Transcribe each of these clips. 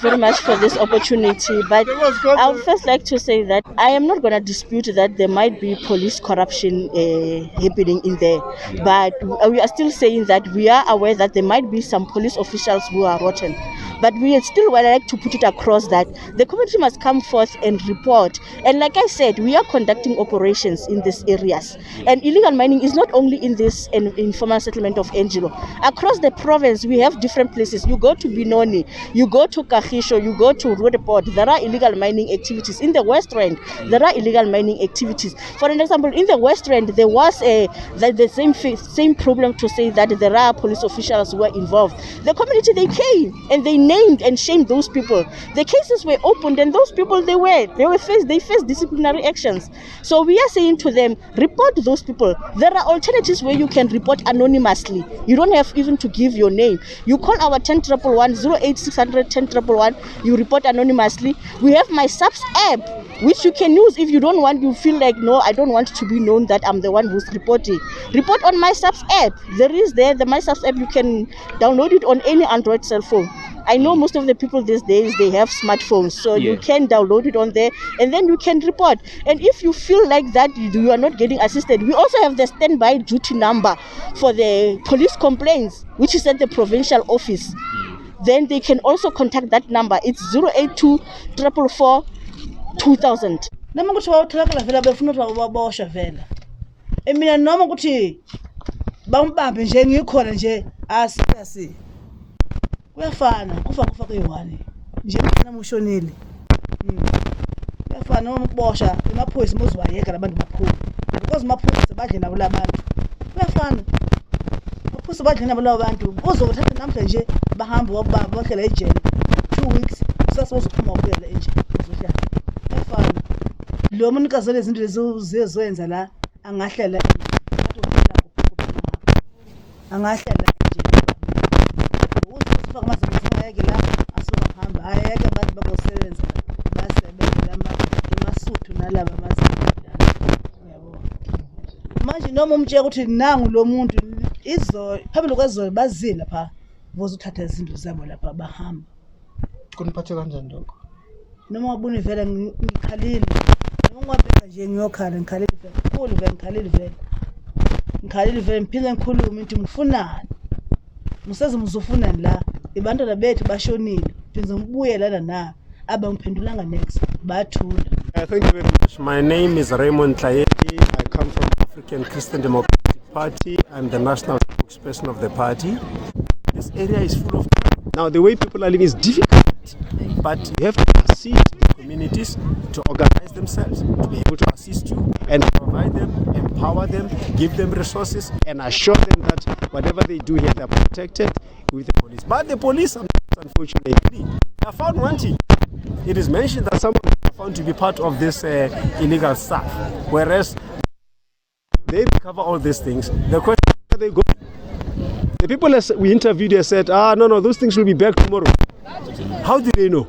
very much for this opportunity, but I would first like to say that I am not going to dispute that there might be police corruption happening in there, but we are still saying that we are aware that there might be some police officials who are rotten. But we still would like to put it across that the community must come forth and report. And like I said, we are conducting operations in these areas. And illegal mining is not only in this informal settlement of Angelo. Across the province, we have different places. You go to Binoni, you go to Kagisho, you go to Rodeport, there are illegal mining activities. In the West Rand, there are illegal mining activities. For an example, in the West Rand, there was the same problem to say that there are police officials who were involved. The community, they came and they named and shamed those people. The cases were opened and those people, they faced disciplinary actions. So we are saying to them, report those people. There are alternatives where you can report anonymously. You don't have even to give your name. You call our 10111 08600 10111. You report anonymously. We have my subs app, which you can use if you don't want, you feel like, no, I don't want to be known that I'm the one who's reporting. Report on my subs app. The my subs app, you can download it on any Android cell phone. I know most of the people these days, they have smartphones, so you can download it on there and then you can report. And if you feel like that you are not getting assisted, we also have the standby duty number for the police complaints, which is at the provincial office. Then they can also contact that number. It's 082 444 2000. Noma ukuthi wawutholakala vela befuna ukuthi wabosha vela. Mina noma ukuthi bambambe nje ngikhona nje asi. Kuyafana kufa kuyiwani. Nje mina mushonile. Kuyafana noma ukubosha emaphoyisa mozwayeka labantu baphuma. Because maphoyisa badle nabo labantu. Kuyafana. Maphoyisa badle nabo labantu. Uzokuthatha namhlanje bahamba wababa bahlala ejele 2 weeks. Sasozophuma ukuyela ejele. Kuyafana. Lo munikazi lezinto lezizoyenza la angahlela angahlela nje uzofika kumazwe ngeke la asuka hamba ayeke abantu babosebenza basebenza emasuthu nalaba amazinda yabo manje noma umtshela ukuthi nangu lo muntu izo phambili kwezolo bazile pha bozothatha izinto zabo lapha bahamba kuniphathe kanjani lokho noma wabona vele ngikhalile ngingwabheka nje ngiyokhala ngikhalile vele khulu vele ngikhalile vele ngiphile ngikhuluma into ngifunani museze muzofunani la ibantwana bethu bashonile ngize ngibuye lana na abangiphendulanga next bathula. Thank you very much. My name is Raymond Tlayeti. I come from African Christian Democratic Party. I'm the national spokesperson of the party. This area is full of crime. Now the way people are living is difficult, but you have to assist the communities to organize themselves, to be able to assist you and provide them, empower them, give them resources and assure them that whatever they do here, they are protected with the police. But the police, unfortunately, they are found wanting. It is mentioned that some of them are found to be part of this illegal stuff, whereas they recover all these things. The question is where they go. The people we interviewed here said, no, those things will be back tomorrow. How do they know?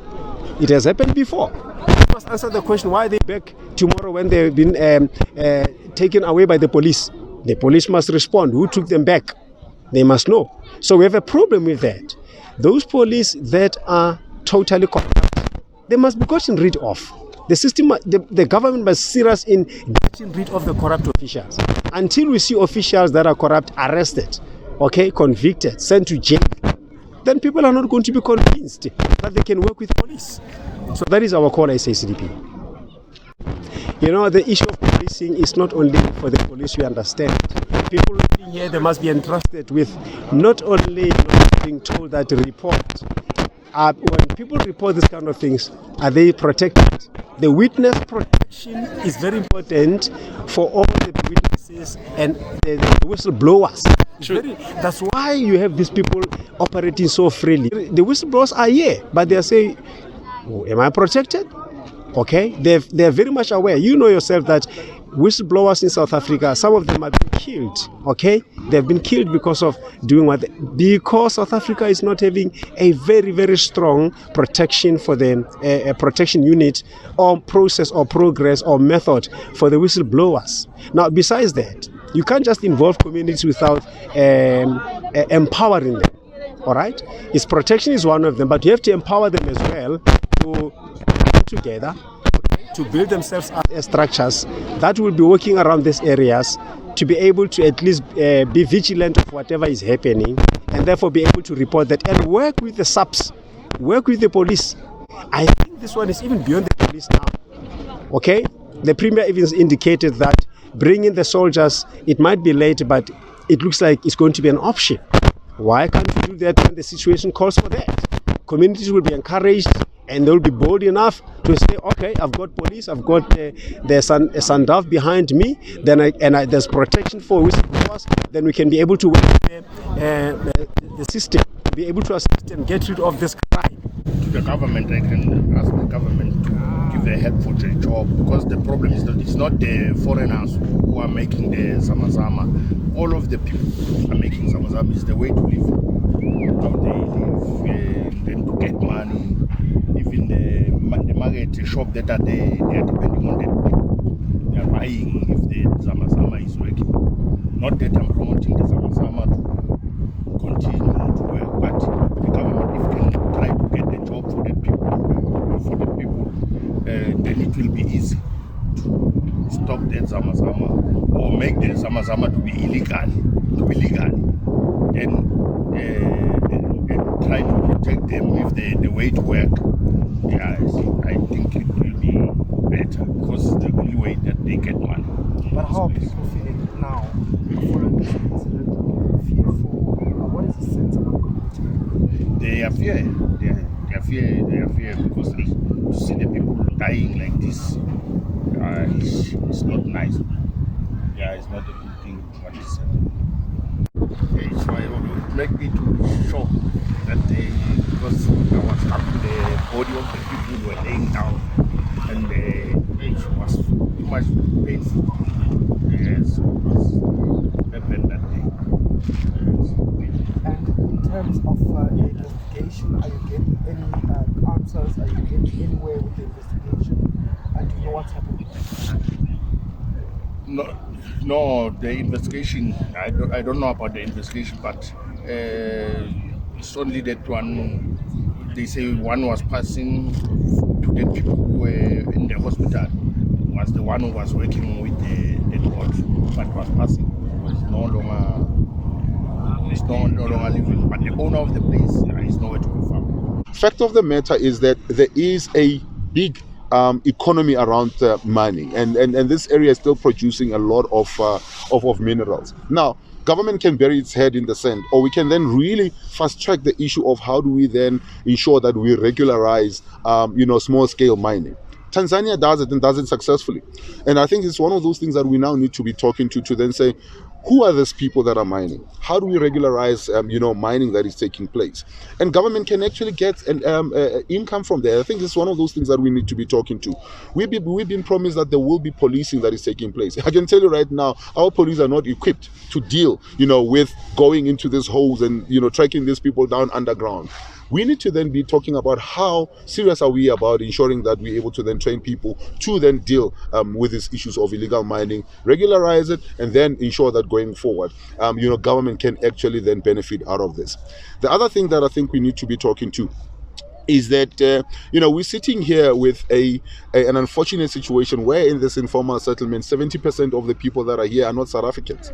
It has happened before. You must answer the question, why are they back tomorrow when they've been taken away by the police? The police must respond. Who took them back? They must know. So we have a problem with that. Those police that are totally corrupt, they must be gotten rid of. The system, the government must see us in getting rid of the corrupt officials. Until we see officials that are corrupt arrested, convicted, sent to jail, then people are not going to be convinced that they can work with police. So that is our call as ACDP. You know, the issue of policing is not only for the police, you understand. People living here, they must be entrusted with not only being told that to report. When people report this kind of things, are they protected? The witness protection is very important for all the witnesses and the whistleblowers. That's why you have these people operating so freely. The whistleblowers are here, but they are saying, am I protected? They're very much aware. You know yourself that whistleblowers in South Africa, some of them have been killed. They've been killed because of doing because South Africa is not having a very, very strong protection for the protection unit or process or progress or method for the whistleblowers. Now, besides that, you can't just involve communities without empowering them. all right? Its protection is one of them, but you have to empower them as well to come together, to build themselves up as structures that will be working around these areas to be able to at least be vigilant of whatever is happening, and therefore be able to report that and work with the subs, work with the police. I think this one is even beyond the police now. Okay? The Premier even indicated that bringing the soldiers, it might be late, but it looks like it's going to be an option. Why can't we do that when the situation calls for that? Communities will be encouraged and they'll be bold enough to say, okay, I've got police, I've got the Sandaf behind me, then there's protection for whistleblowers, then we can be able to work with the system, be able to assist and get rid of this crime. To the government, I can ask the government to give a help for the job, because the problem is that it's not the foreigners who are making the Zama Zama. All of the people are making Zama Zama. It's the way to live, how they live, then to get money. Even the market shop that are there, they are depending on them. They are buying if the Zama Zama is working. Not that I'm promoting the Zama Zama to continue to work, but the government, if can try to get the job for the people, then it will be easy to stop the Zama Zama or make the Zama Zama to be illegal, then try to protect them with the way to work. Yeah, I think it will be better, because it's the only way that they get money. But how are people feeling now following this incident? Fearful? What is the sense among community? They are fear. They are fear because to see the people dying like this, it's not nice. Yeah, it's not a good thing. What is it? So it would make me to shock that because I was having the body of the people who were laying down, and it was too much painful. Yes, it was happened that day. And in terms of the investigation, are you getting any answers? Are you getting anywhere with the investigation? And do you know what's happening? No, the investigation, I don't know about the investigation, but it's only that one. They say one was passing to the people who were in the hospital, was the one who was working with the dead body, but was passing. Was no longer living. But the owner of the place is nowhere to be found. Fact of the matter is that there is a big economy around mining, and this area is still producing a lot of minerals. Now, government can bury its head in the sand, or we can then really fast track the issue of how do we then ensure that we regularize small scale mining. Tanzania does it and does it successfully, and I think it's one of those things that we now need to be talking to then say, who are these people that are mining? How do we regularize, mining that is taking place? And government can actually get an income from there. I think this is one of those things that we need to be talking to. We've been promised that there will be policing that is taking place. I can tell you right now, our police are not equipped to deal, with going into these holes and, tracking these people down underground. We need to then be talking about how serious are we about ensuring that we're able to then train people to then deal with these issues of illegal mining, regularize it, and then ensure that going forward, government can actually then benefit out of this. The other thing that I think we need to be talking to is that, we're sitting here with an unfortunate situation where in this informal settlement, 70% of the people that are here are not South Africans.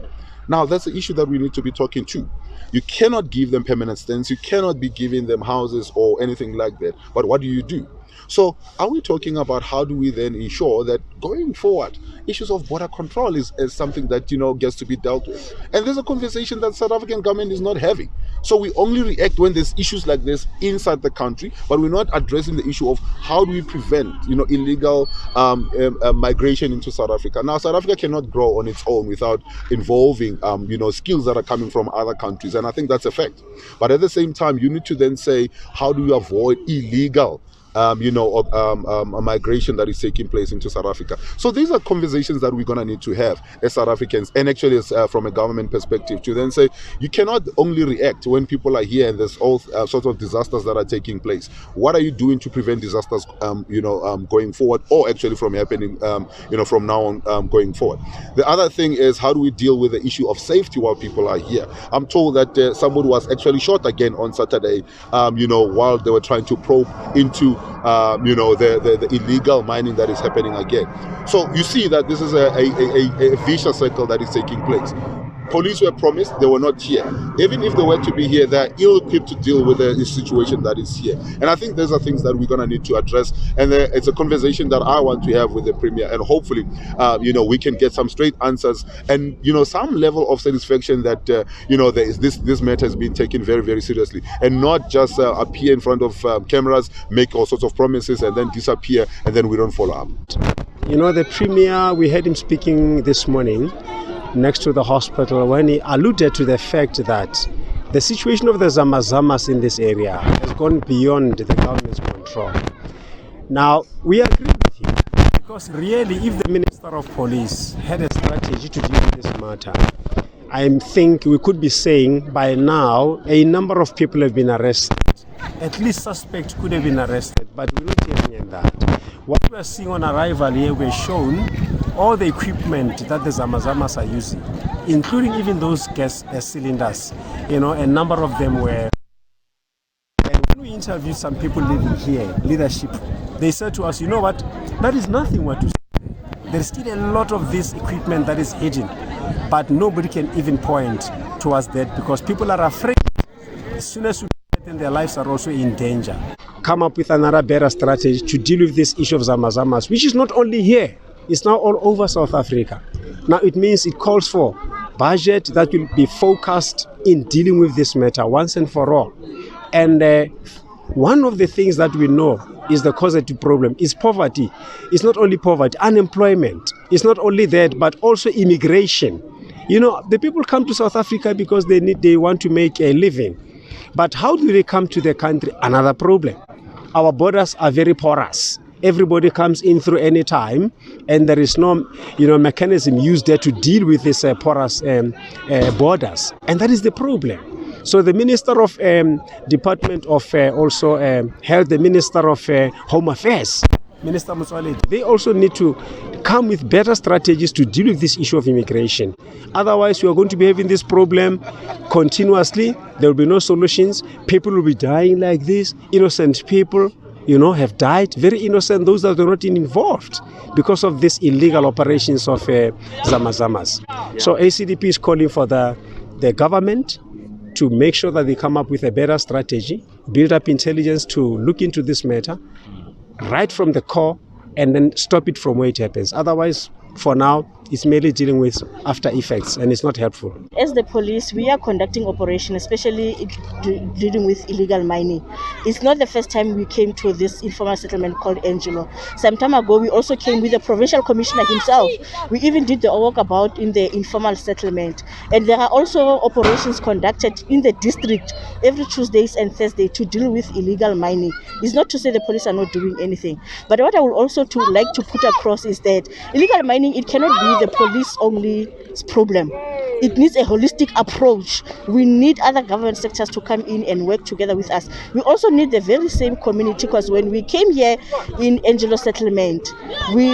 Now, that's the issue that we need to be talking to. You cannot give them permanent stands. You cannot be giving them houses or anything like that. But what do you do? So are we talking about how do we then ensure that going forward, issues of border control is something that, gets to be dealt with? And there's a conversation that South African government is not having. So we only react when there's issues like this inside the country, but we're not addressing the issue of how do we prevent, illegal migration into South Africa. Now, South Africa cannot grow on its own without involving, skills that are coming from other countries. And I think that's a fact. But at the same time, you need to then say, how do you avoid illegal a migration that is taking place into South Africa. So these are conversations that we're going to need to have as South Africans, and actually as, from a government perspective, to then say you cannot only react when people are here and there's all sorts of disasters that are taking place. What are you doing to prevent disasters going forward, or actually from happening from now on going forward? The other thing is, how do we deal with the issue of safety while people are here? I'm told that somebody was actually shot again on Saturday while they were trying to probe into the illegal mining that is happening again. So you see that this is a vicious cycle that is taking place. Police were promised, they were not here. Even if they were to be here, they're ill-equipped to deal with the situation that is here. And I think those are things that we're going to need to address. And it's a conversation that I want to have with the Premier. And hopefully, we can get some straight answers and, some level of satisfaction that, this matter has been taken very, very seriously. And not just appear in front of cameras, make all sorts of promises, and then disappear, and then we don't follow up. The Premier, we heard him speaking this morning next to the hospital when he alluded to the fact that the situation of the Zama Zamas in this area has gone beyond the government's control. Now, we agree with him, because really, if the Minister of Police had a strategy to deal with this matter, I think we could be saying by now a number of people have been arrested. At least suspects could have been arrested, but we're not hearing that. What we are seeing on arrival here, we're shown all the equipment that the Zama Zamas are using, including even those gas cylinders. A number of them were. And when we interviewed some people living here, leadership, they said to us, you know what, that is nothing what to say. There's still a lot of this equipment that is hidden, but nobody can even point towards that because people are afraid. As soon as we get them, their lives are also in danger. Come up with another better strategy to deal with this issue of Zama Zamas, which is not only here, it's now all over South Africa. Now it means it calls for budget that will be focused in dealing with this matter once and for all. And one of the things that we know is the causative problem is poverty. It's not only poverty, unemployment. It's not only that, but also immigration. The people come to South Africa because they want to make a living. But how do they come to the country? Another problem. Our borders are very porous. Everybody comes in through any time, and there is no, mechanism used there to deal with these porous borders, and that is the problem. So the Minister of Department of Health, the Minister of Home Affairs, Minister Motsoaledi, they also need to come with better strategies to deal with this issue of immigration. Otherwise, we are going to be having this problem continuously. There will be no solutions. People will be dying like this. Innocent people, have died. Very innocent, those that are not involved because of these illegal operations of Zama Zamas. So ACDP is calling for the government to make sure that they come up with a better strategy, build up intelligence to look into this matter, right from the core, and then stop it from where it happens. Otherwise, for now, it's merely dealing with after effects, and it's not helpful. As the police, we are conducting operations, especially dealing with illegal mining. It's not the first time we came to this informal settlement called Angelo. Some time ago, we also came with the provincial commissioner himself. We even did the walkabout in the informal settlement. And there are also operations conducted in the district every Tuesdays and Thursdays to deal with illegal mining. It's not to say the police are not doing anything. But what I would also like to put across is that illegal mining, it cannot be the police only problem. It needs a holistic approach. We need other government sectors to come in and work together with us. We also need the very same community, because when we came here in Angelo settlement, we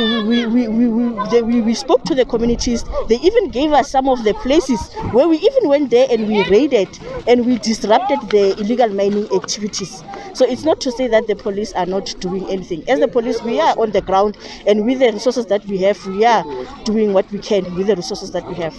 spoke to the communities. They even gave us some of the places where we even went there and we raided and we disrupted the illegal mining activities. So it's not to say that the police are not doing anything. As the police, we are on the ground, and with the resources that we have, we are doing what we can with the resources that we have.